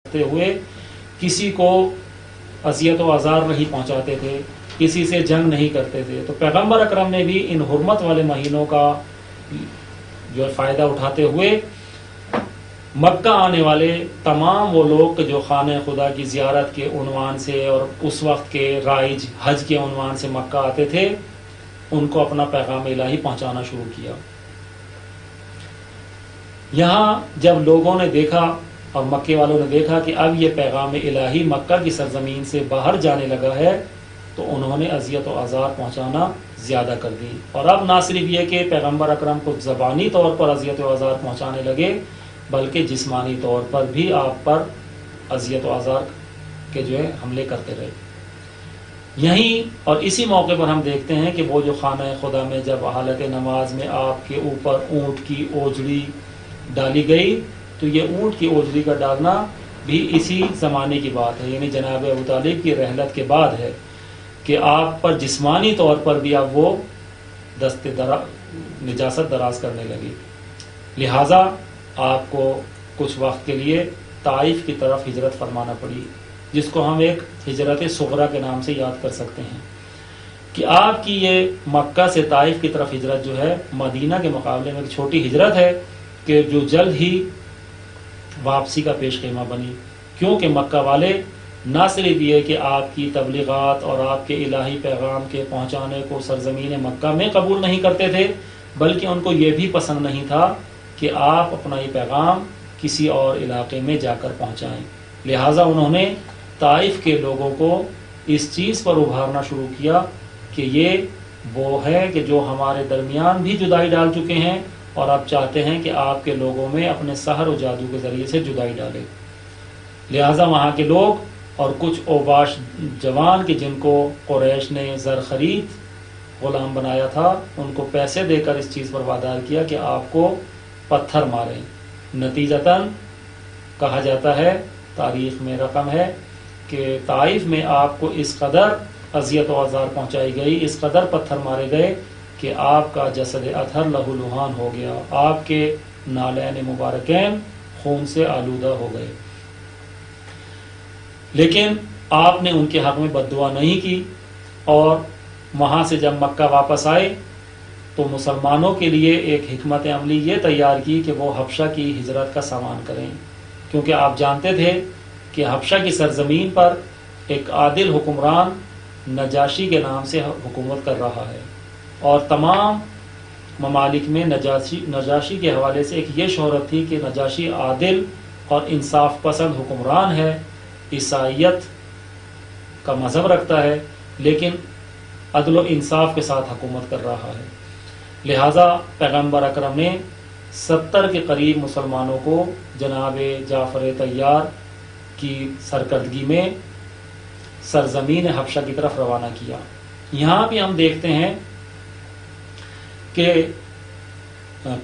کرتے ہوئے کسی کو اذیت و آزار نہیں پہنچاتے تھے، کسی سے جنگ نہیں کرتے تھے۔ تو پیغمبر اکرم نے بھی ان حرمت والے مہینوں کا جو فائدہ اٹھاتے ہوئے مکہ آنے والے تمام وہ لوگ جو خانہ خدا کی زیارت کے عنوان سے اور اس وقت کے رائج حج کے عنوان سے مکہ آتے تھے، ان کو اپنا پیغام الہی پہنچانا شروع کیا۔ یہاں جب لوگوں نے دیکھا اور مکے والوں نے دیکھا کہ اب یہ پیغام الہی مکہ کی سرزمین سے باہر جانے لگا ہے، تو انہوں نے اذیت و آزار پہنچانا زیادہ کر دی۔ اور اب نہ صرف یہ کہ پیغمبر اکرم کو زبانی طور پر اذیت و آزار پہنچانے لگے، بلکہ جسمانی طور پر بھی آپ پر اذیت و آزار کے جو ہے حملے کرتے رہے۔ یہیں اور اسی موقع پر ہم دیکھتے ہیں کہ وہ جو خانہ خدا میں جب حالت نماز میں آپ کے اوپر اونٹ کی اوجڑی ڈالی گئی، تو یہ اونٹ کی اوجڑی کا ڈالنا بھی اسی زمانے کی بات ہے، یعنی جناب ابو طالب کی رحلت کے بعد ہے کہ آپ پر جسمانی طور پر بھی اب وہ نجاست دراز کرنے لگی۔ لہٰذا آپ کو کچھ وقت کے لیے طائف کی طرف ہجرت فرمانا پڑی، جس کو ہم ایک ہجرت صغریٰ کے نام سے یاد کر سکتے ہیں، کہ آپ کی یہ مکہ سے طائف کی طرف ہجرت جو ہے مدینہ کے مقابلے میں ایک چھوٹی ہجرت ہے کہ جو جلد ہی واپسی کا پیش خیمہ بنی، کیونکہ مکہ والے نہ صرف یہ کہ آپ کی تبلیغات اور آپ کے الہی پیغام کے پہنچانے کو سرزمین مکہ میں قبول نہیں کرتے تھے، بلکہ ان کو یہ بھی پسند نہیں تھا کہ آپ اپنا یہ پیغام کسی اور علاقے میں جا کر پہنچائیں۔ لہٰذا انہوں نے طائف کے لوگوں کو اس چیز پر ابھارنا شروع کیا کہ یہ وہ ہے کہ جو ہمارے درمیان بھی جدائی ڈال چکے ہیں اور اب چاہتے ہیں کہ آپ کے لوگوں میں اپنے سحر و جادو کے ذریعے سے جدائی ڈالے۔ لہٰذا وہاں کے لوگ اور کچھ اوباش جوان کے جن کو قریش نے زر خرید غلام بنایا تھا، ان کو پیسے دے کر اس چیز پر وادار کیا کہ آپ کو پتھر ماریں۔ نتیجتاً کہا جاتا ہے، تاریخ میں رقم ہے کہ طائف میں آپ کو اس قدر اذیت و آزار پہنچائی گئی، اس قدر پتھر مارے گئے کہ آپ کا جسد اطہر لہو لہان ہو گیا، آپ کے نالین مبارکین خون سے آلودہ ہو گئے۔ لیکن آپ نے ان کے حق میں بد دعا نہیں کی، اور وہاں سے جب مکہ واپس آئے تو مسلمانوں کے لیے ایک حکمت عملی یہ تیار کی کہ وہ حبشہ کی ہجرت کا سامان کریں، کیونکہ آپ جانتے تھے کہ حبشہ کی سرزمین پر ایک عادل حکمران نجاشی کے نام سے حکومت کر رہا ہے، اور تمام ممالک میں نجاشی کے حوالے سے ایک یہ شہرت تھی کہ نجاشی عادل اور انصاف پسند حکمران ہے، عیسائیت کا مذہب رکھتا ہے، لیکن عدل و انصاف کے ساتھ حکومت کر رہا ہے۔ لہٰذا پیغمبر اکرم نے 70 کے قریب مسلمانوں کو جناب جعفر طیار کی سرکردگی میں سرزمین حبشہ کی طرف روانہ کیا۔ یہاں بھی ہم دیکھتے ہیں کہ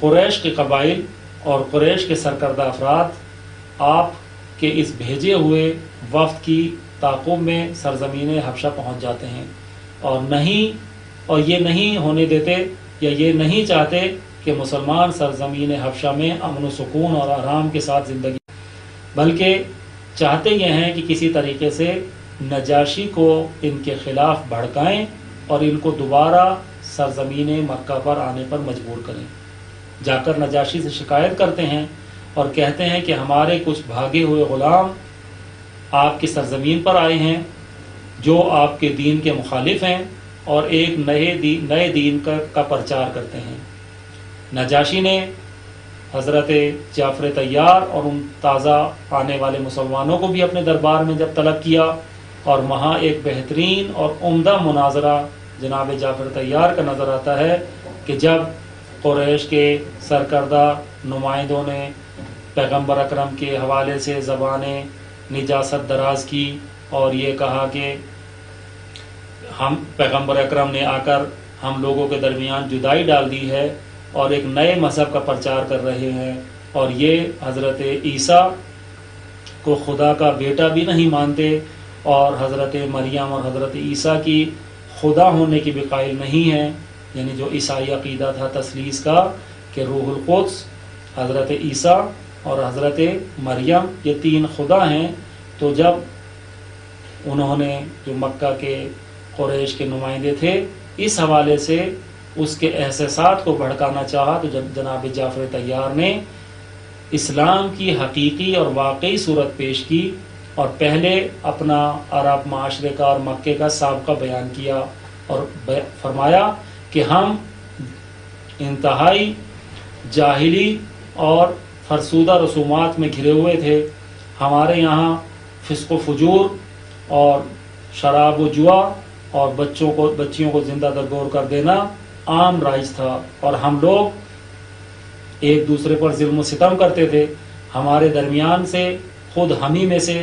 قریش کے قبائل اور قریش کے سرکردہ افراد آپ کے اس بھیجے ہوئے وفد کی تعاقب میں سرزمین حبشہ پہنچ جاتے ہیں، اور یہ نہیں ہونے دیتے یا یہ نہیں چاہتے کہ مسلمان سرزمین حبشہ میں امن و سکون اور آرام کے ساتھ زندگی، بلکہ چاہتے یہ ہیں کہ کسی طریقے سے نجاشی کو ان کے خلاف بھڑکائیں اور ان کو دوبارہ سرزمین مکہ پر آنے پر مجبور کریں۔ جا کر نجاشی سے شکایت کرتے ہیں اور کہتے ہیں کہ ہمارے کچھ بھاگے ہوئے غلام آپ کی سرزمین پر آئے ہیں جو آپ کے دین کے مخالف ہیں اور ایک نئے دین کا پرچار کرتے ہیں۔ نجاشی نے حضرت جعفر طیار اور ان تازہ آنے والے مسلمانوں کو بھی اپنے دربار میں جب طلب کیا، اور وہاں ایک بہترین اور عمدہ مناظرہ جناب جعفر طیار کا نظر آتا ہے کہ جب قریش کے سرکردہ نمائندوں نے پیغمبر اکرم کے حوالے سے زبان نجاست دراز کی اور یہ کہا کہ ہم پیغمبر اکرم نے آ کر ہم لوگوں کے درمیان جدائی ڈال دی ہے اور ایک نئے مذہب کا پرچار کر رہے ہیں، اور یہ حضرت عیسیٰ کو خدا کا بیٹا بھی نہیں مانتے اور حضرت مریم اور حضرت عیسیٰ کی خدا ہونے کی بھی قائل نہیں ہیں، یعنی جو عیسائی عقیدہ تھا تثلیث کا کہ روح القدس حضرت عیسیٰ اور حضرت مریم، یہ تین خدا ہیں. تو جب انہوں نے جو مکہ کے قریش کے نمائندے تھے اس حوالے سے اس کے احساسات کو بھڑکانا چاہا، تو جناب جعفر طیار نے اسلام کی حقیقی اور واقعی صورت پیش کی اور پہلے اپنا عرب معاشرے کا اور مکے کا سابقہ بیان کیا اور فرمایا کہ ہم انتہائی جاہلی اور فرسودہ رسومات میں گھرے ہوئے تھے. ہمارے یہاں فسق و فجور اور شراب و جوا اور بچیوں کو زندہ درگور کر دینا عام رائج تھا، اور ہم لوگ ایک دوسرے پر ظلم و ستم کرتے تھے. ہمارے درمیان سے خود ہمیں میں سے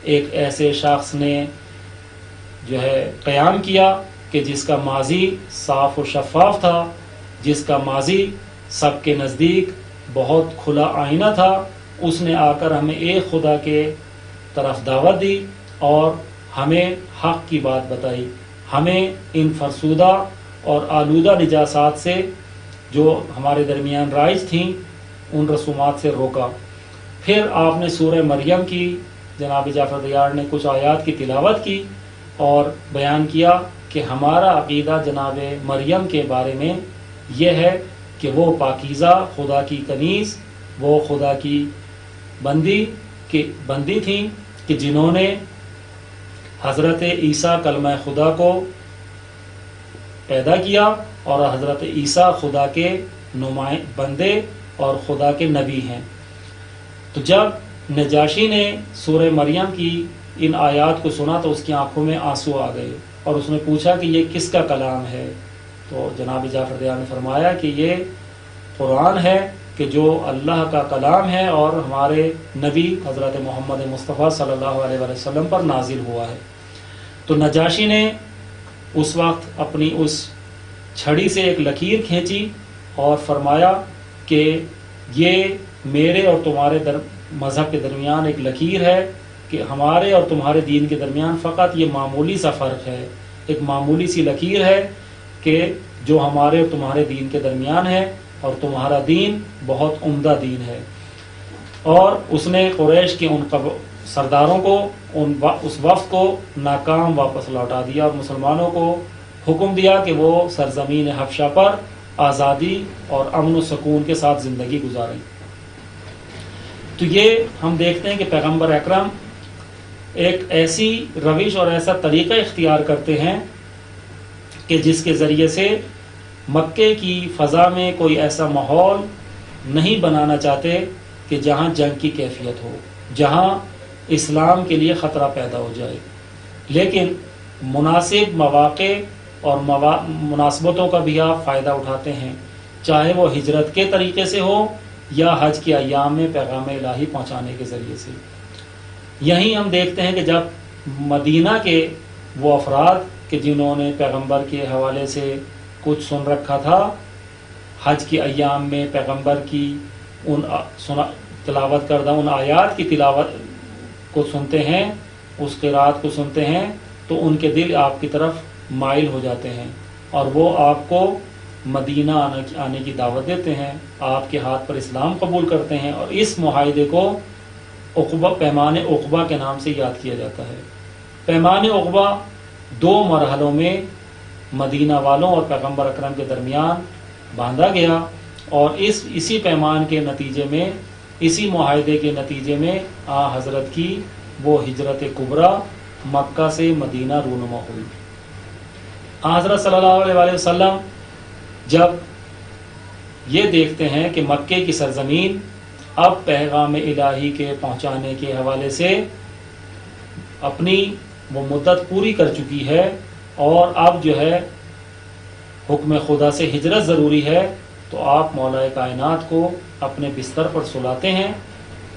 ایک ایسے شخص نے جو ہے قیام کیا کہ جس کا ماضی صاف و شفاف تھا، جس کا ماضی سب کے نزدیک بہت کھلا آئینہ تھا. اس نے آ کر ہمیں ایک خدا کے طرف دعوت دی اور ہمیں حق کی بات بتائی، ہمیں ان فرسودہ اور آلودہ نجاسات سے جو ہمارے درمیان رائج تھیں ان رسومات سے روکا. پھر آپ نے سورہ مریم کی جناب جعفر طیار نے کچھ آیات کی تلاوت کی اور بیان کیا کہ ہمارا عقیدہ جناب مریم کے بارے میں یہ ہے کہ وہ پاکیزہ خدا کی کنیز، وہ خدا کی بندی تھیں کہ جنہوں نے حضرت عیسیٰ کلمہ خدا کو پیدا کیا اور حضرت عیسیٰ خدا کے بندے اور خدا کے نبی ہیں. تو جب نجاشی نے سورہ مریم کی ان آیات کو سنا تو اس کی آنکھوں میں آنسو آ گئے اور اس نے پوچھا کہ یہ کس کا کلام ہے. تو جناب جعفر طیار نے فرمایا کہ یہ قرآن ہے کہ جو اللہ کا کلام ہے اور ہمارے نبی حضرت محمد مصطفیٰ صلی اللہ علیہ وسلم پر نازل ہوا ہے. تو نجاشی نے اس وقت اپنی اس چھڑی سے ایک لکیر کھینچی اور فرمایا کہ یہ میرے اور تمہارے مذہب کے درمیان ایک لکیر ہے کہ ہمارے اور تمہارے دین کے درمیان فقط یہ معمولی سا فرق ہے، ایک معمولی سی لکیر ہے کہ جو ہمارے اور تمہارے دین کے درمیان ہے، اور تمہارا دین بہت عمدہ دین ہے. اور اس نے قریش کے ان سرداروں کو اس وفد کو ناکام واپس لوٹا دیا اور مسلمانوں کو حکم دیا کہ وہ سرزمین حبشہ پر آزادی اور امن و سکون کے ساتھ زندگی گزاریں. تو یہ ہم دیکھتے ہیں کہ پیغمبر اکرم ایک ایسی روش اور ایسا طریقہ اختیار کرتے ہیں کہ جس کے ذریعے سے مکے کی فضا میں کوئی ایسا ماحول نہیں بنانا چاہتے کہ جہاں جنگ کی کیفیت ہو، جہاں اسلام کے لیے خطرہ پیدا ہو جائے، لیکن مناسب مواقع اور مناسبتوں کا بھی آپ فائدہ اٹھاتے ہیں، چاہے وہ ہجرت کے طریقے سے ہو یا حج کے ایام میں پیغام الہی پہنچانے کے ذریعے سے. یہیں ہم دیکھتے ہیں کہ جب مدینہ کے وہ افراد کہ جنہوں نے پیغمبر کے حوالے سے کچھ سن رکھا تھا، حج کے ایام میں پیغمبر کی ان تلاوت کردہ ان آیات کی تلاوت کو سنتے ہیں، اس قرات کو سنتے ہیں، تو ان کے دل آپ کی طرف مائل ہو جاتے ہیں اور وہ آپ کو مدینہ آنے کی دعوت دیتے ہیں، آپ کے ہاتھ پر اسلام قبول کرتے ہیں. اور اس معاہدے کو پیمان عقبہ کے نام سے یاد کیا جاتا ہے. پیمان عقبہ 2 مرحلوں میں مدینہ والوں اور پیغمبر اکرم کے درمیان باندھا گیا، اور اسی پیمان کے نتیجے میں، اسی معاہدے کے نتیجے میں حضرت کی وہ ہجرت کبریٰ مکہ سے مدینہ رونما ہوئی. حضرت صلی اللہ علیہ وسلم جب یہ دیکھتے ہیں کہ مکے کی سرزمین اب پیغام الہی کے پہنچانے کے حوالے سے اپنی وہ مدت پوری کر چکی ہے اور اب جو ہے حکم خدا سے ہجرت ضروری ہے، تو آپ مولا کائنات کو اپنے بستر پر سلاتے ہیں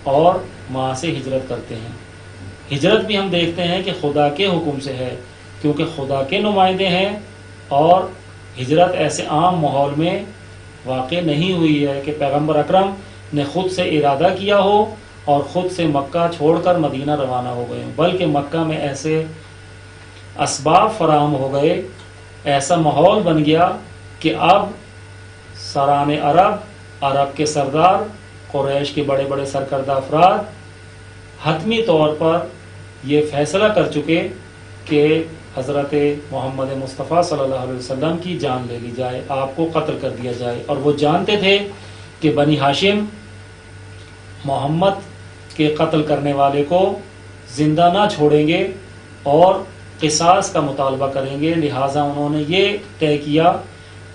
اور وہاں سے ہجرت کرتے ہیں. ہجرت بھی ہم دیکھتے ہیں کہ خدا کے حکم سے ہے، کیونکہ خدا کے نمائندے ہیں، اور ہجرت ایسے عام ماحول میں واقع نہیں ہوئی ہے کہ پیغمبر اکرم نے خود سے ارادہ کیا ہو اور خود سے مکہ چھوڑ کر مدینہ روانہ ہو گئے، بلکہ مکہ میں ایسے اسباب فراہم ہو گئے، ایسا ماحول بن گیا کہ اب سران عرب کے سردار قریش کے بڑے بڑے سرکردہ افراد حتمی طور پر یہ فیصلہ کر چکے کہ حضرت محمد مصطفیٰ صلی اللہ علیہ وسلم کی جان لے لی جائے، آپ کو قتل کر دیا جائے. اور وہ جانتے تھے کہ بنی ہاشم محمد کے قتل کرنے والے کو زندہ نہ چھوڑیں گے اور قصاص کا مطالبہ کریں گے. لہٰذا انہوں نے یہ طے کیا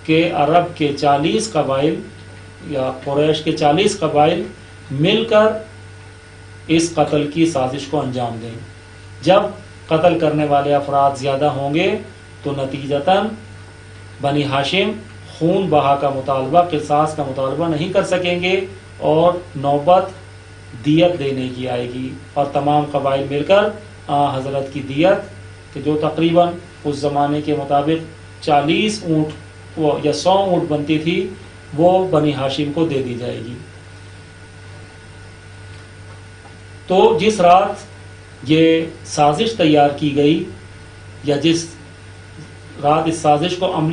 کہ عرب کے 40 قبائل یا قریش کے 40 قبائل مل کر اس قتل کی سازش کو انجام دیں. جب قتل کرنے والے افراد زیادہ ہوں گے تو نتیجتاً بنی ہاشم خون بہا کا مطالبہ، قصاص کا مطالبہ نہیں کر سکیں گے اور نوبت دیت دینے کی آئے گی، اور تمام قبائل مل کر حضرت کی دیت، کہ جو تقریباً اس زمانے کے مطابق 40 اونٹ یا 100 اونٹ بنتی تھی، وہ بنی ہاشم کو دے دی جائے گی. تو جس رات یہ سازش تیار کی گئی یا جس رات اس سازش کو عملی